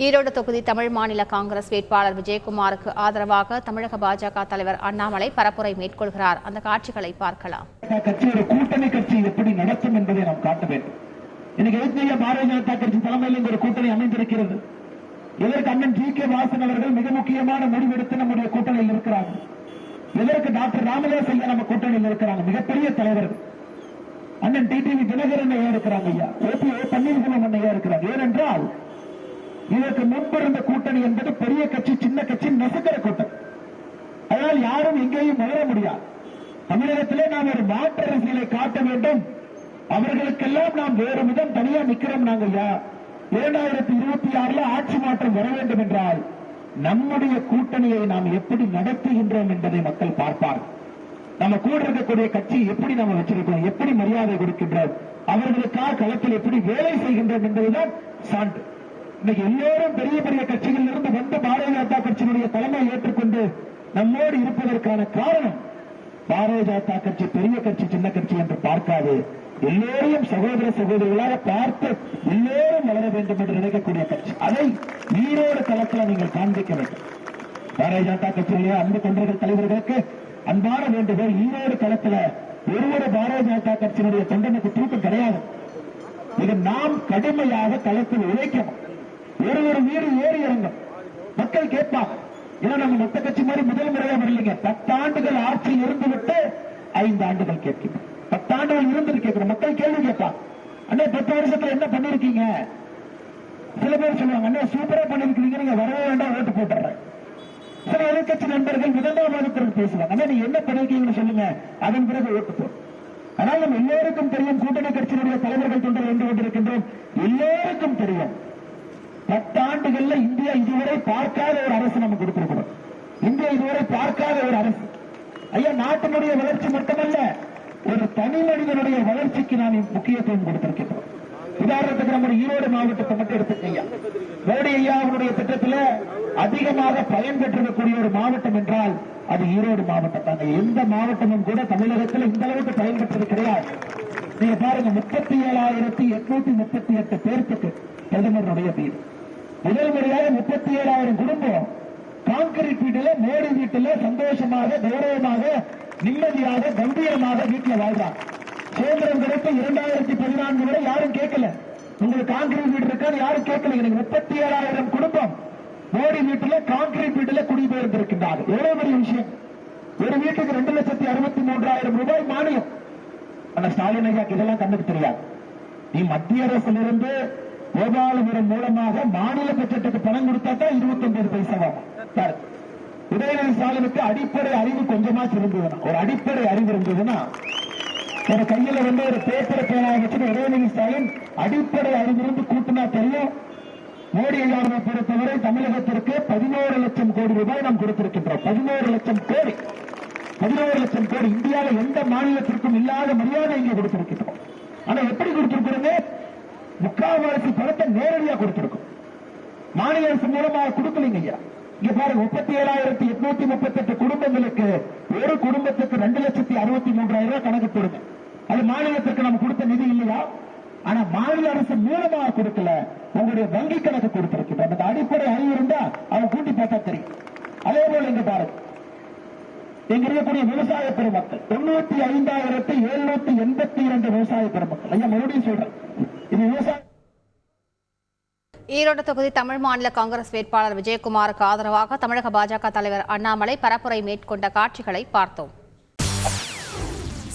ஈரோடு தொகுதி தமிழ் மாநில காங்கிரஸ் வேட்பாளர் விஜயகுமாருக்கு ஆதரவாக தமிழக பாஜக தலைவர் அண்ணாமலை பரப்புரை மேற்கொள்கிறார். அந்த காட்சிகளை பார்க்கலாம். கட்சியோட கூட்டணி கட்சி எப்படி நடத்தும் என்பதை நாம் காட்ட வேண்டும். இன்னைக்கு எதிர்த்து பாரதிய ஜனதா கட்சி தலைமையில் ஒரு கூட்டணி அமைந்திருக்கிறது. இதற்கு அண்ணன் ஜி.கே. வாசன் அவர்கள் மிக முக்கியமான முடிவெடுத்து நம்முடைய கூட்டணியில் இருக்கிறாங்க. இதற்கு டாக்டர் ராமதாஸ் ஐயா நம்ம கூட்டணியில் இருக்கிறாங்க. மிகப்பெரிய தலைவர்கள் அண்ணன் டிடிவி தினகரன் ஐயா இருக்கிறாங்க. ஐயா ஓ பன்னீர்செல்வம் ஐயா இருக்கிறாங்க. ஏனென்றால் இதற்கு முன்பு இருந்த கூட்டணி என்பது பெரிய கட்சி சின்ன கட்சி நசுக்கிற கூட்டணி. அதனால் யாரும் எங்கேயும் வளர முடியாது. தமிழகத்திலே நாம் ஒரு மாற்று அரசியலை காட்ட வேண்டும். அவர்களுக்கெல்லாம் நாம் வேறு விதம் தனியா நிக்கிறோம். நாங்கள் 2026 ஆட்சி மாற்றம் வர வேண்டும் என்றால் நம்முடைய கூட்டணியை நாம் எப்படி நடத்துகின்றோம் என்பதை மக்கள் பார்ப்பார்கள். நம்ம கூட இருக்கக்கூடிய கட்சி எப்படி நம்ம வச்சிருக்கிறோம், எப்படி மரியாதை கொடுக்கின்றோம், அவர்களுக்காக களத்தில் எப்படி வேலை செய்கின்றோம் என்பதுதான் சான்று. இன்னைக்கு எல்லோரும் பெரிய பெரிய கட்சிகளில் இருந்து வந்து பாரதிய ஜனதா கட்சியினுடைய தலைமை ஏற்றுக்கொண்டு நம்மோடு இருப்பதற்கான காரணம் பாரதிய ஜனதா கட்சி பெரிய கட்சி சின்ன கட்சி என்று பார்க்காது, எல்லோரையும் சகோதர சகோதரிகளாக பார்த்து எல்லோரும் வளர வேண்டும் என்று நினைக்கக்கூடிய கட்சி. அதை ஈரோடு களத்தில் நீங்கள் காண்பிக்க வேண்டும். பாரதிய ஜனதா கட்சியிலேயே அன்பு தொண்டர்கள் தலைவர்களுக்கு அன்பான வேண்டுகோள், ஈரோடு களத்தில் ஒருவரு பாரதிய ஜனதா கட்சியினுடைய தொண்டனுக்கு தூக்கம் கிடையாது. இது நாம் கடுமையாக களத்தில் உழைக்கணும். ஒரு வீடு ஏறி இறங்கும் மக்கள் கேட்பாங்க. ஏன்னா நம்ம மத்த கட்சி மாதிரி முதல் முறையா வரலைங்க. 10 ஆண்டுகள் ஆட்சி இருந்துவிட்டு 5 ஆண்டுகள் கேட்கிறோம். 10 ஆண்டுகள் இருந்துட்டு கேட்கிறோம். மக்கள் கேள்வி கேட்பாங்க, அண்ணே 10 வருஷத்துல என்ன பண்ணிருக்கீங்க? சில பேர் சொல்லுவாங்க, அண்ணே சூப்பரா பண்ணிருக்கீங்க, நீங்க வரவே வேண்டாம், ஓட்டு போட்டுறேன். சில எதிர்கட்சி நண்பர்கள் முதலாவது பேசுவாங்க, அண்ணே நீங்க என்ன பண்ணிருக்கீங்கன்னு சொல்லுங்க, அதன் பிறகு ஓட்டு போ. ஆனால் நம்ம எல்லோருக்கும் தெரியும், கூட்டணி கட்சியினுடைய தலைவர்கள் தொண்டர் என்று கொண்டிருக்கின்றோம். எல்லோருக்கும் தெரியும் 10 ஆண்டுகள்ல இந்தியா இதுவரை பார்க்காத ஒரு அரசு நம்ம கொடுத்திருக்கிறோம். இந்தியா இதுவரை பார்க்காத ஒரு அரசு. ஐயா நாட்டினுடைய வளர்ச்சி மட்டுமல்ல, ஒரு தனி மனிதனுடைய வளர்ச்சிக்கு நாம் முக்கியத்துவம் கொடுத்திருக்கிறோம். உதாரணத்துக்கு நம்ம ஈரோடு மாவட்டத்தை மட்டும் எடுத்துக்கீங்க. மோடி ஐயாவுடைய திட்டத்தில் அதிகமாக பயன் பெற்றிருக்கக்கூடிய ஒரு மாவட்டம் என்றால் அது ஈரோடு மாவட்டம் தாங்க. எந்த மாவட்டமும் கூட தமிழகத்தில் இந்த அளவுக்கு பயன் பெற்றது கிடையாது. நீங்க பாருங்க, 37,838 பேருக்கு பிரதமருடைய வீடு. முதல் முறையாக 37,000 குடும்பம் கான்கிரீட் வீட்டில, மோடி வீட்டில சந்தோஷமாக கௌரவமாக நிம்மதியாக கம்பீரமாக வீட்டில் வாழ்றாங்க. சுதந்திரம் கிடைத்து 2014 வரை யாரும் கேட்கல, உங்களுக்கு கான்கிரீட் வீடு இருக்கான்னு யாரும் கேட்கல. எனக்கு 37,000 குடும்பம் மோடி வீட்டில கான்கிரீட் வீட்டில குடிபெயர்ந்திருக்கின்றார்கள். எவ்வளவு பெரிய விஷயம். ஒரு வீட்டுக்கு 2,63,000 ரூபாய் மானியம். ஆனா ஸ்டாலின் ஐயா இதெல்லாம் கண்ணுக்கு தெரியாது. நீ மத்திய அரசிலிருந்து கோபாலபுரம் மூலமாக மாநில பட்ஜெட்டுக்கு பணம் கொடுத்தா தான் 29 பைசாவாகும். உதயநிதி ஸ்டாலினுக்கு அடிப்படை அறிவு கொஞ்சமாச்சு இருந்ததுன்னா, ஒரு அடிப்படை அறிவு இருந்ததுன்னா, ஒரு கையில ஒரு பேப்பர் பேனாக வச்சு உதயநிதி ஸ்டாலின் அடிப்படை அறிவு இருந்து கூட்டினா தெரியும். மோடி ஐயாவை பொறுத்தவரை தமிழகத்திற்கு 11 லட்சம் கோடி ரூபாய் நாம் கொடுத்திருக்கின்றோம். 11 லட்சம் கோடி. 11 லட்சம் கோடி இந்தியாவில் எந்த மாநிலத்திற்கும் இல்லாத மரியாதை இங்கே கொடுத்திருக்கின்றோம். ஆனா எப்படி கொடுத்திருக்கிறோங்க? முக்கால்வாசி பணத்தை நேரடியாக கொடுத்திருக்கும். மாநில அரசு மூலமாக கொடுக்கலீங்க ஐயா. இங்க பாருங்க, 37,838 குடும்பங்களுக்கு ஒரு குடும்பத்துக்கு 2,63,000 கணக்கு கொடுங்க. அது மாநிலத்திற்கு நம்ம கொடுத்த நிதி இல்லையா? ஆனா மாநில அரசு மூலமாக கொடுக்கல, உங்களுடைய வங்கி கணக்கு கொடுத்திருக்கின்ற அந்த அடிப்படை அறிவு இருந்தா அவங்க கூட்டி பார்த்தா தெரியும். அதே போல இங்க பாருங்க, இங்க இருக்கக்கூடிய விவசாய பெருமக்கள் 95,782 விவசாய பெருமக்கள். ஐயா மறுபடியும் சொல்றேன், இது விவசாய. ஈரோடு தொகுதி தமிழ் மாநில காங்கிரஸ் வேட்பாளர் விஜயகுமாருக்கு ஆதரவாக தமிழக பாஜக தலைவர் அண்ணாமலை பரப்புரை மேற்கொண்ட காட்சிகளை பார்த்தோம்.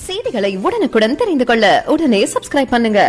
செய்திகளை உடனுக்குடன் தெரிந்து கொள்ள உடனே சப்ஸ்கிரைப் பண்ணுங்க.